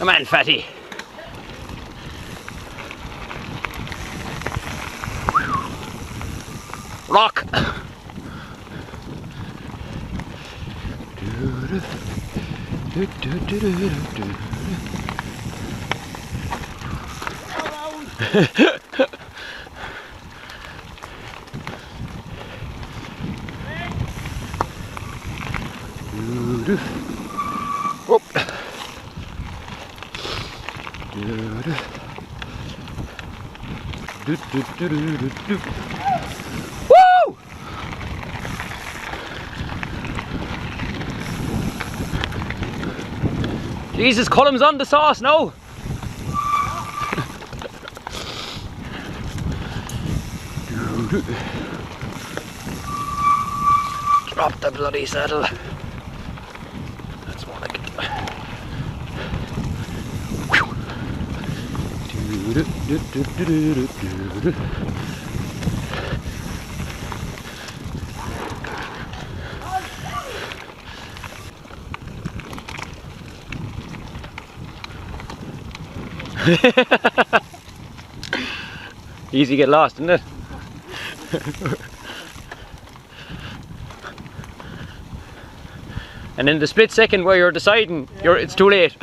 Come on, fatty. Rock. Whoop. Woo! Jesus, Colum's on the sauce now. Drop the bloody saddle. That's more like it. Easy to get lost, isn't it? And in the split second where you're deciding, it's too late.